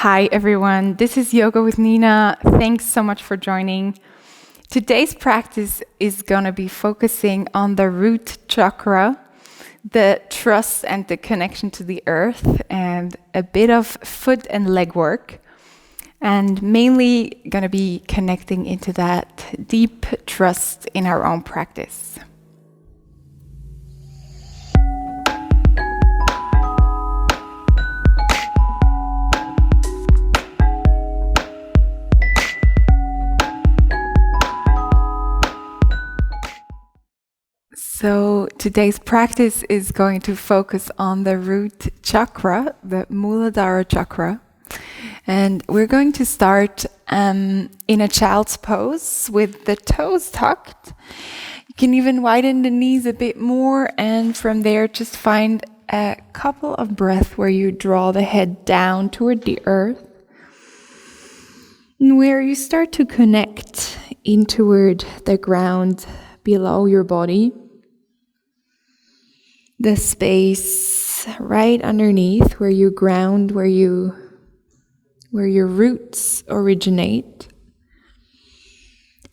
Hi everyone, this is Yoga with Nina. Thanks so much for joining. Today's practice is going to be focusing on the root chakra, the trust and the connection to the earth, and a bit of foot and leg work. And mainly going to be connecting into that deep trust in our own practice. So today's practice is going to focus on the root chakra, the Muladhara chakra. And we're going to start in a child's pose with the toes tucked. You can even widen the knees a bit more, and from there just find a couple of breaths where you draw the head down toward the earth, and where you start to connect in toward the ground below your body. The space right underneath where you ground, where your roots originate.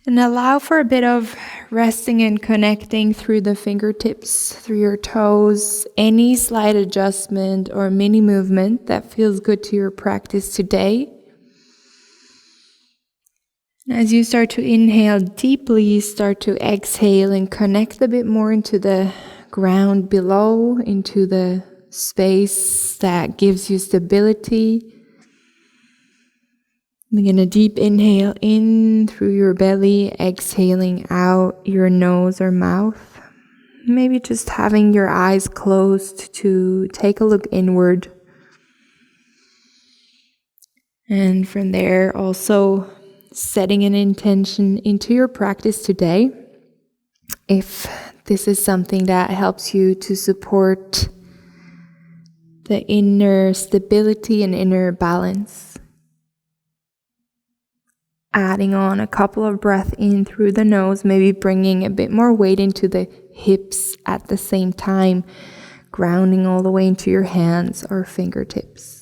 And allow for a bit of resting and connecting through the fingertips, through your toes, any slight adjustment or mini movement that feels good to your practice today. As you start to inhale deeply, start to exhale and connect a bit more into the ground below, into the space that gives you stability. Again, a deep inhale in through your belly, exhaling out your nose or mouth. Maybe just having your eyes closed to take a look inward. And from there, also setting an intention into your practice today. If this is something that helps you to support the inner stability and inner balance. Adding on a couple of breaths in through the nose, maybe bringing a bit more weight into the hips at the same time, grounding all the way into your hands or fingertips.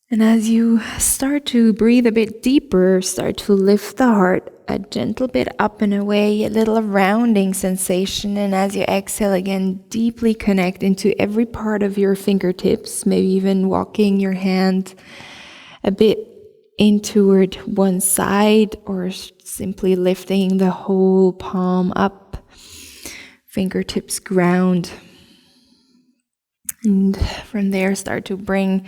And as you start to breathe a bit deeper, start to lift the heart a gentle bit up and away, a little rounding sensation. And as you exhale again, deeply connect into every part of your fingertips, maybe even walking your hand a bit in toward one side or simply lifting the whole palm up, fingertips ground. And from there, start to bring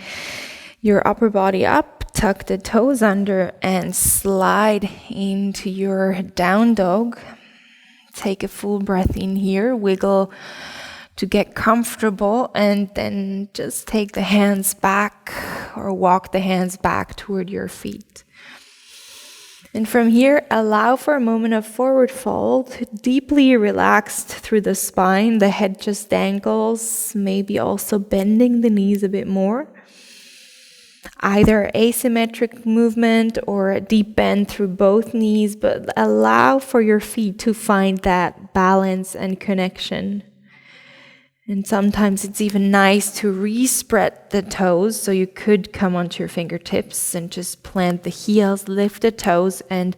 your upper body up, tuck the toes under, and slide into your down dog. Take a full breath in here, wiggle to get comfortable, and then just take the hands back or walk the hands back toward your feet. And from here, allow for a moment of forward fold, deeply relaxed through the spine. The head just dangles, maybe also bending the knees a bit more. Either asymmetric movement or a deep bend through both knees, but allow for your feet to find that balance and connection. And sometimes it's even nice to re-spread the toes, so you could come onto your fingertips and just plant the heels, lift the toes, and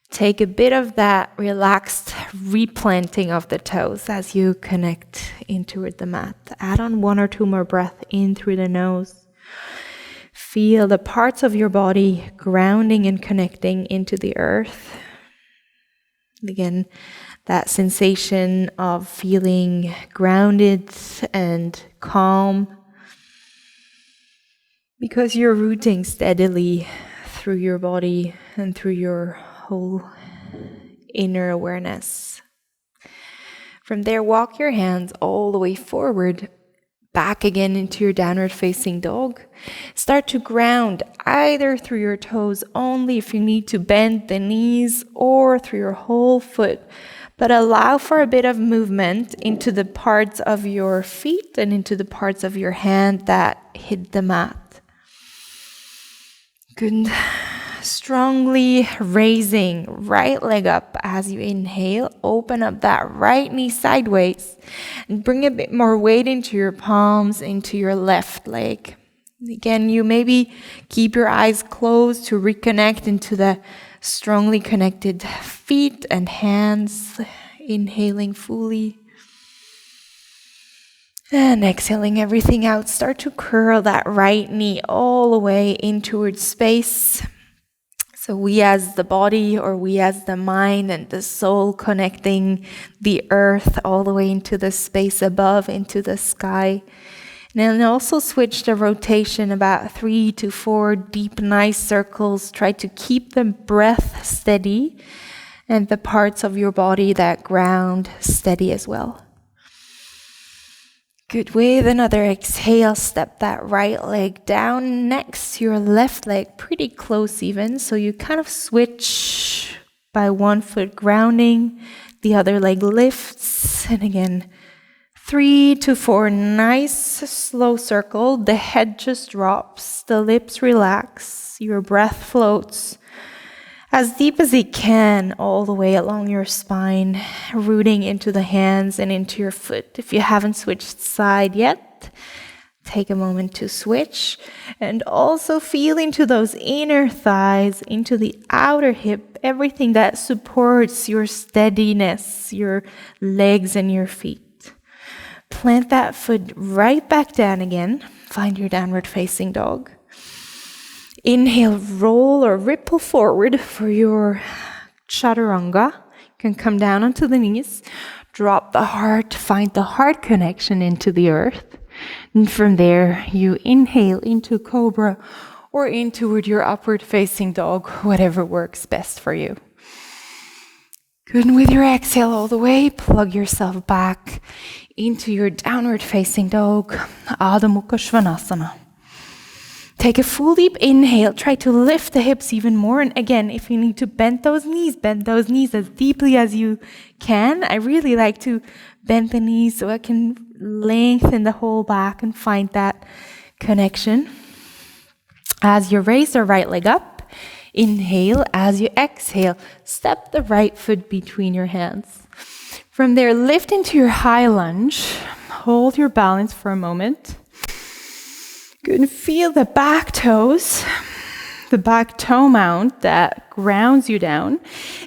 take a bit of that relaxed replanting of the toes as you connect into the mat. Add on 1 or 2 more breaths in through the nose. Feel the parts of your body grounding and connecting into the earth. Again, that sensation of feeling grounded and calm because you're rooting steadily through your body and through your whole inner awareness. From there, walk your hands all the way forward, back again into your downward facing dog. Start to ground either through your toes only if you need to bend the knees, or through your whole foot. But allow for a bit of movement into the parts of your feet and into the parts of your hand that hit the mat. Good. Strongly raising right leg up as you inhale. Open up that right knee sideways and bring a bit more weight into your palms, into your left leg. Again, you maybe keep your eyes closed to reconnect into the strongly connected feet and hands. Inhaling fully. And exhaling everything out. Start to curl that right knee all the way in towards space. So we as the body, or we as the mind and the soul, connecting the earth all the way into the space above, into the sky. And then also switch the rotation about 3 to 4 deep, nice circles. Try to keep the breath steady and the parts of your body that ground steady as well. Good. With another exhale, step that right leg down next to your left leg, pretty close even. So you kind of switch by one foot grounding, the other leg lifts. And again, 3 to 4, nice slow circle. The head just drops, the lips relax, your breath floats as deep as it can all the way along your spine, rooting into the hands and into your foot. If you haven't switched side yet, take a moment to switch, and also feel into those inner thighs, into the outer hip, everything that supports your steadiness, your legs and your feet. Plant that foot right back down again. Find your downward facing dog. Inhale, roll or ripple forward for your chaturanga. You can come down onto the knees, drop the heart, find the heart connection into the earth. And from there, you inhale into cobra or in toward your upward facing dog, whatever works best for you. Good, and with your exhale all the way, plug yourself back into your downward facing dog, Adho Mukha Svanasana. Take a full deep inhale. Try to lift the hips even more. And again, if you need to bend those knees as deeply as you can. I really like to bend the knees so I can lengthen the whole back and find that connection. As you raise the right leg up, inhale. As you exhale, step the right foot between your hands. From there, lift into your high lunge. Hold your balance for a moment. Good, and feel the back toes, the back toe mount that grounds you down.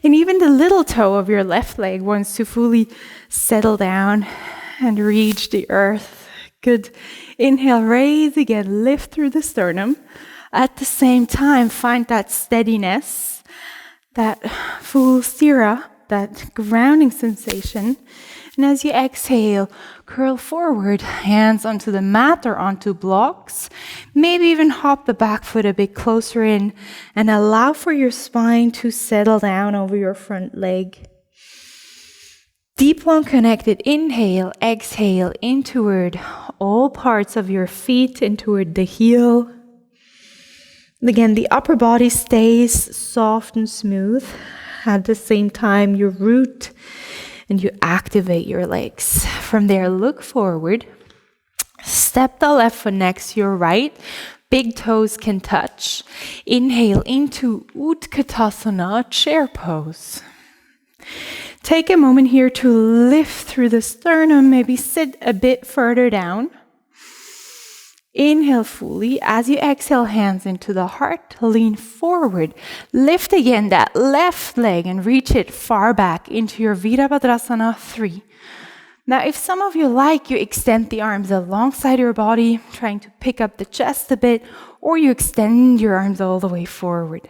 And even the little toe of your left leg wants to fully settle down and reach the earth. Good. Inhale, raise again, lift through the sternum. At the same time, find that steadiness, that full sthira, that grounding sensation. And as you exhale, curl forward, hands onto the mat or onto blocks. Maybe even hop the back foot a bit closer in and allow for your spine to settle down over your front leg. Deep long connected. Inhale, exhale, in toward all parts of your feet, in toward the heel. Again, the upper body stays soft and smooth. At the same time, you root and you activate your legs. From there, look forward. Step the left foot next to your right. Big toes can touch. Inhale into Utkatasana, chair pose. Take a moment here to lift through the sternum, maybe sit a bit further down. Inhale fully. As you exhale, hands into the heart, lean forward. Lift again that left leg and reach it far back into your Virabhadrasana 3. Now, if some of you like, you extend the arms alongside your body, trying to pick up the chest a bit, or you extend your arms all the way forward.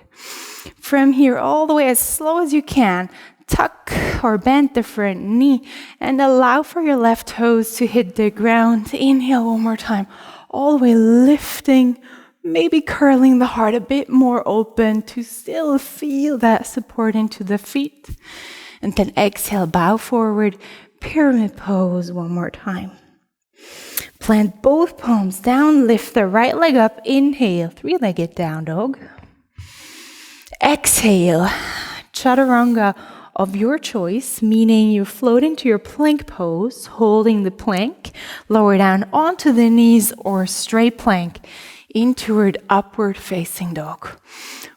From here, all the way as slow as you can, tuck or bend the front knee and allow for your left toes to hit the ground. Inhale one more time. All the way lifting, maybe curling the heart a bit more open to still feel that support into the feet. And then exhale, bow forward, pyramid pose one more time. Plant both palms down, lift the right leg up, inhale, three-legged down dog. Exhale, chaturanga of your choice, meaning you float into your plank pose, holding the plank, lower down onto the knees or straight plank, in toward upward facing dog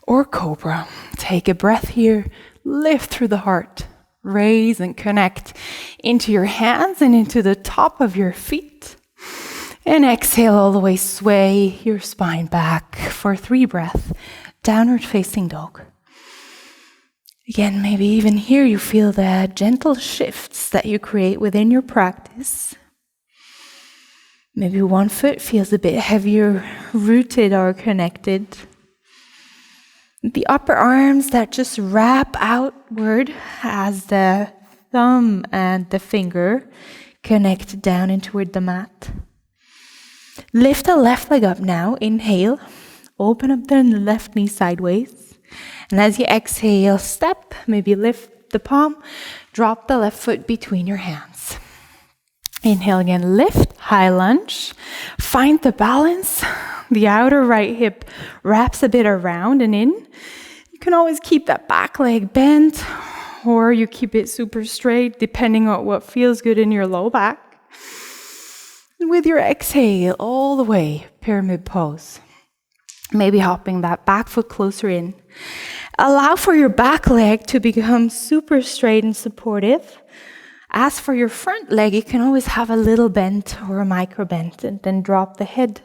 or cobra. Take a breath here, lift through the heart, raise and connect into your hands and into the top of your feet. And exhale all the way, sway your spine back for 3 breaths. Downward facing dog. Again, maybe even here you feel the gentle shifts that you create within your practice. Maybe one foot feels a bit heavier, rooted or connected. The upper arms that just wrap outward as the thumb and the finger connect down and toward the mat. Lift the left leg up now. Inhale. Open up the left knee sideways. And as you exhale, step, maybe lift the palm, drop the left foot between your hands. Inhale again, lift, high lunge. Find the balance. The outer right hip wraps a bit around and in. You can always keep that back leg bent, or you keep it super straight, depending on what feels good in your low back. And with your exhale, all the way, pyramid pose. Maybe hopping that back foot closer in. Allow for your back leg to become super straight and supportive. As for your front leg, you can always have a little bend or a micro bend and then drop the head.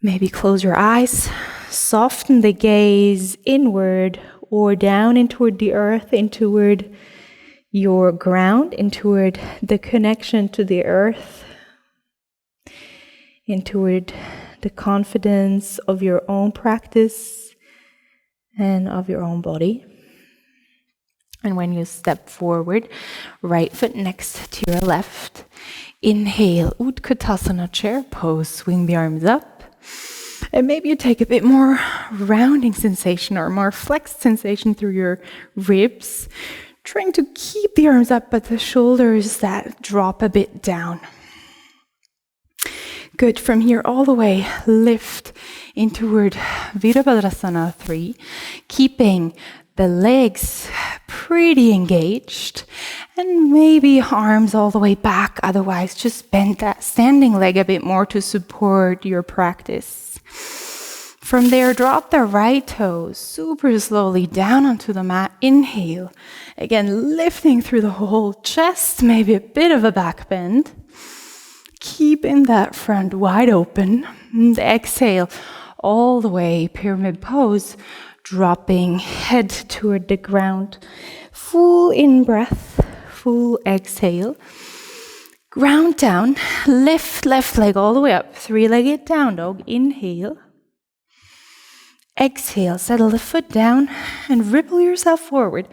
Maybe close your eyes, soften the gaze inward or down in toward the earth, in toward your ground, in toward the connection to the earth, in toward the confidence of your own practice and of your own body. And when you step forward, right foot next to your left. Inhale, Utkatasana chair pose, swing the arms up. And maybe you take a bit more rounding sensation or more flexed sensation through your ribs, trying to keep the arms up but the shoulders that drop a bit down. Good. From here all the way, lift in toward Virabhadrasana 3, keeping the legs pretty engaged, and maybe arms all the way back. Otherwise, just bend that standing leg a bit more to support your practice. From there, drop the right toes super slowly down onto the mat. Inhale. Again, lifting through the whole chest, maybe a bit of a back bend. Keeping that front wide open. And exhale all the way, pyramid pose, dropping head toward the ground. Full in-breath, full exhale. Ground down, lift left leg all the way up, 3-legged down dog. Inhale. Exhale, settle the foot down and ripple yourself forward,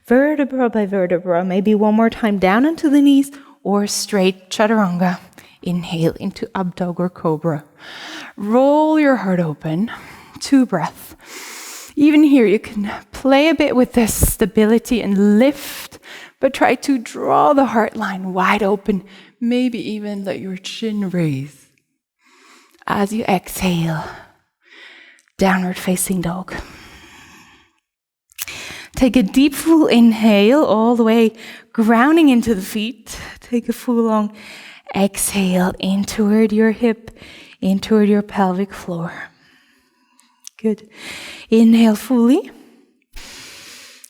vertebra by vertebra. Maybe one more time down onto the knees or straight chaturanga. Inhale into up dog or cobra. Roll your heart open, 2 breaths. Even here, you can play a bit with this stability and lift, but try to draw the heart line wide open. Maybe even let your chin raise. As you exhale, downward facing dog. Take a deep full inhale all the way, grounding into the feet. Take a full long exhale in toward your hip, in toward your pelvic floor. Good. Inhale fully.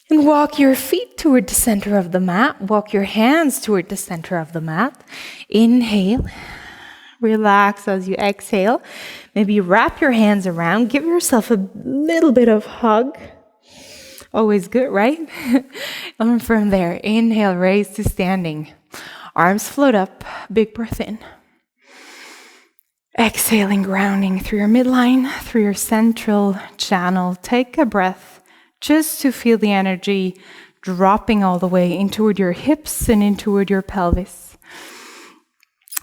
And walk your feet toward the center of the mat. Walk your hands toward the center of the mat. Inhale. Relax as you exhale. Maybe wrap your hands around. Give yourself a little bit of hug. Always good, right? And from there, inhale, raise to standing. Arms float up, big breath in. Exhaling, grounding through your midline, through your central channel. Take a breath just to feel the energy dropping all the way in toward your hips and in toward your pelvis.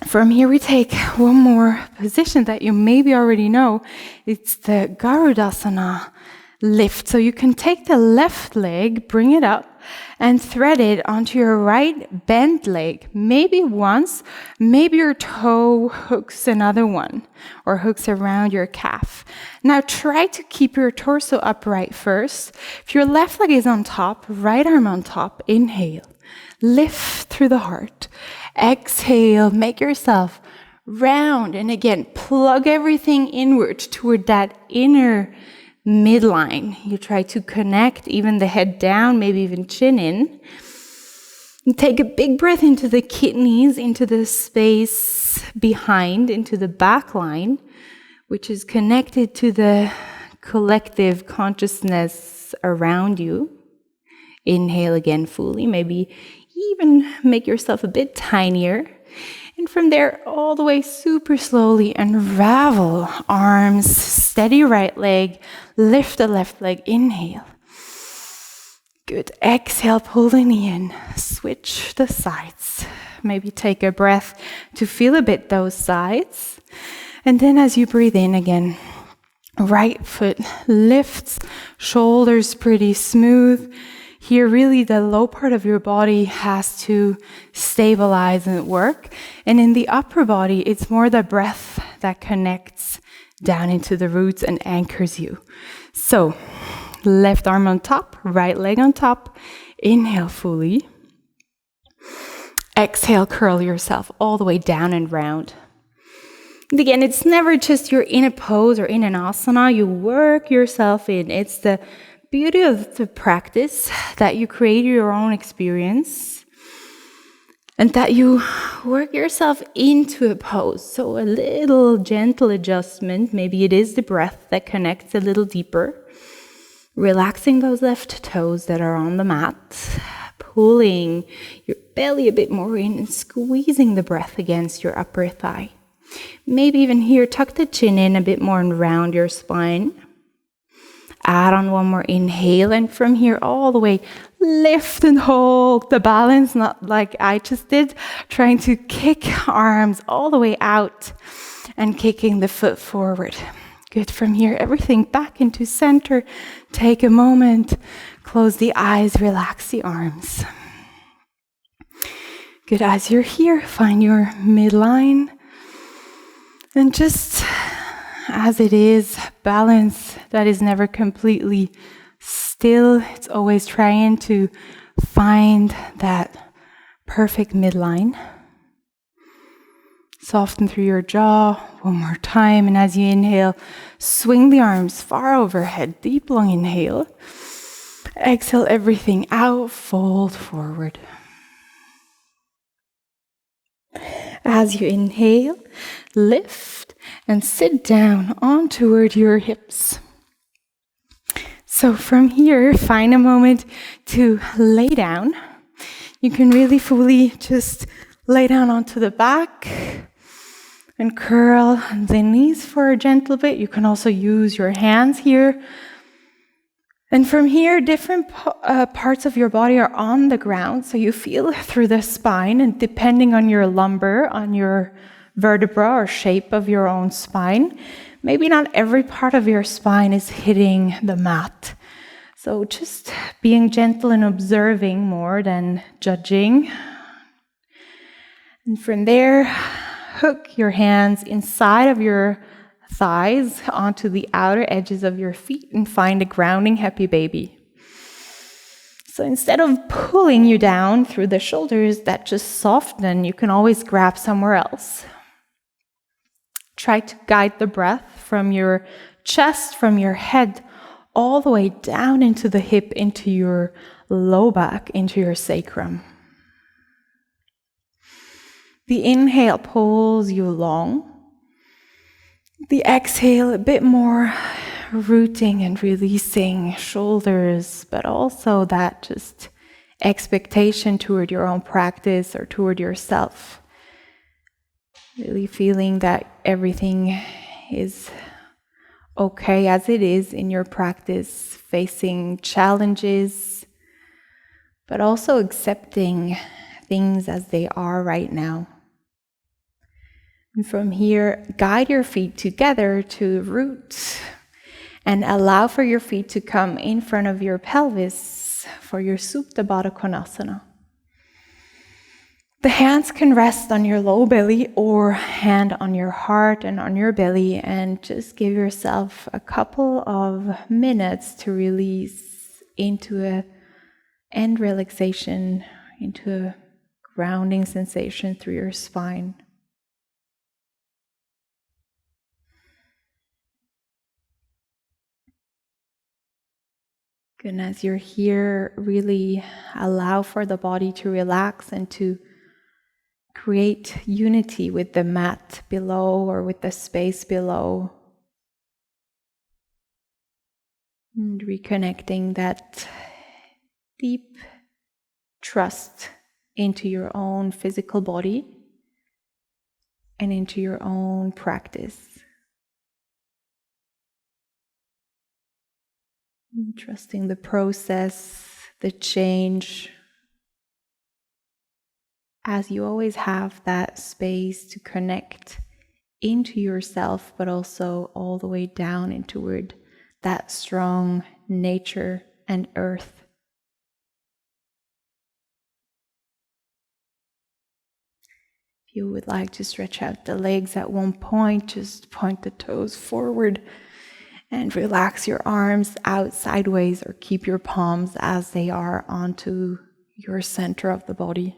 From here, we take one more position that you maybe already know. It's the Garudasana lift. So you can take the left leg, bring it up, and thread it onto your right bent leg. Maybe once, maybe your toe hooks another one, or hooks around your calf. Now try to keep your torso upright first. If your left leg is on top, right arm on top, inhale. Lift through the heart. Exhale, make yourself round. And again, plug everything inward toward that inner midline. You try to connect even the head down, maybe even chin in. Take a big breath into the kidneys, into the space behind, into the back line, which is connected to the collective consciousness around you. Inhale again fully, maybe even make yourself a bit tinier. And from there, all the way super slowly, unravel arms, steady right leg, lift the left leg, inhale. Good, exhale, pull the knee in, switch the sides. Maybe take a breath to feel a bit those sides. And then as you breathe in again, right foot lifts, shoulders pretty smooth. Here really the low part of your body has to stabilize and work. And in the upper body, it's more the breath that connects down into the roots and anchors you. So, left arm on top, right leg on top. Inhale fully. Exhale, curl yourself all the way down and round. And again, it's never just you're in a pose or in an asana. You work yourself in. It's the beauty of the practice that you create your own experience and that you work yourself into a pose. So a little gentle adjustment. Maybe it is the breath that connects a little deeper. Relaxing those left toes that are on the mat, pulling your belly a bit more in and squeezing the breath against your upper thigh. Maybe even here, tuck the chin in a bit more and round your spine. Add on one more inhale, and from here all the way, lift and hold the balance, not like I just did, trying to kick arms all the way out and kicking the foot forward. Good, from here, everything back into center. Take a moment, close the eyes, relax the arms. Good, as you're here, find your midline. And just as it is, balance that is never completely still. It's always trying to find that perfect midline. Soften through your jaw one more time. And as you inhale, swing the arms far overhead. Deep, long inhale. Exhale everything out. Fold forward. As you inhale, lift and sit down on toward your hips. So from here, find a moment to lay down. You can really fully just lay down onto the back and curl the knees for a gentle bit. You can also use your hands here. And from here, different parts of your body are on the ground. So you feel through the spine, and depending on your lumbar, on your vertebra or shape of your own spine, maybe not every part of your spine is hitting the mat. So just being gentle and observing more than judging. And from there, hook your hands inside of your thighs onto the outer edges of your feet and find a grounding happy baby. So instead of pulling you down through the shoulders that just soften, you can always grab somewhere else. Try to guide the breath from your chest, from your head, all the way down into the hip, into your low back, into your sacrum. The inhale pulls you long. The exhale, a bit more rooting and releasing shoulders, but also that just expectation toward your own practice or toward yourself. Really feeling that everything is okay as it is in your practice, facing challenges, but also accepting things as they are right now. And from here, guide your feet together to root and allow for your feet to come in front of your pelvis for your Supta Baddha Konasana. The hands can rest on your low belly or hand on your heart and on your belly, and just give yourself a couple of minutes to release into a end relaxation, into a grounding sensation through your spine. Good, and as you're here, really allow for the body to relax and to create unity with the mat below or with the space below. And reconnecting that deep trust into your own physical body and into your own practice. And trusting the process, the change, as you always have that space to connect into yourself, but also all the way down into that strong nature and earth. If you would like to stretch out the legs at one point, just point the toes forward and relax your arms out sideways, or keep your palms as they are onto your center of the body.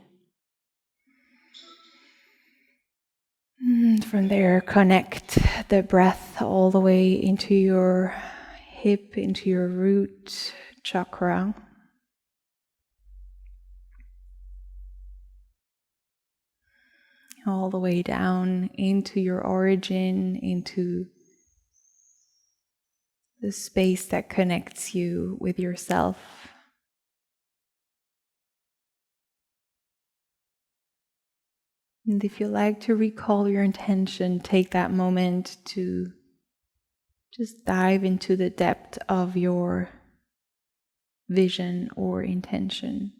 And from there, connect the breath all the way into your hip, into your root chakra. All the way down into your origin, into the space that connects you with yourself. And if you like to recall your intention, take that moment to just dive into the depth of your vision or intention.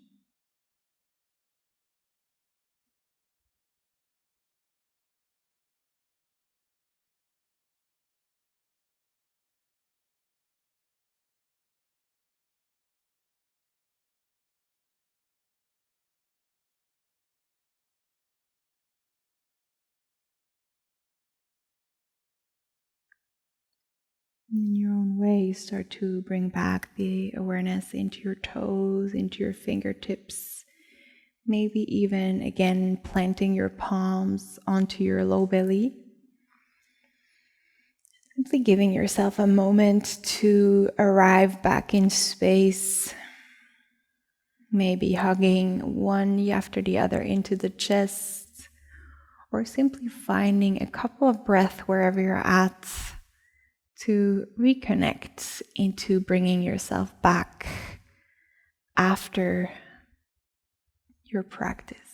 In your own way, start to bring back the awareness into your toes, into your fingertips. Maybe even, again, planting your palms onto your low belly. Simply giving yourself a moment to arrive back in space. Maybe hugging one after the other into the chest. Or simply finding a couple of breaths wherever you're at to reconnect into bringing yourself back after your practice.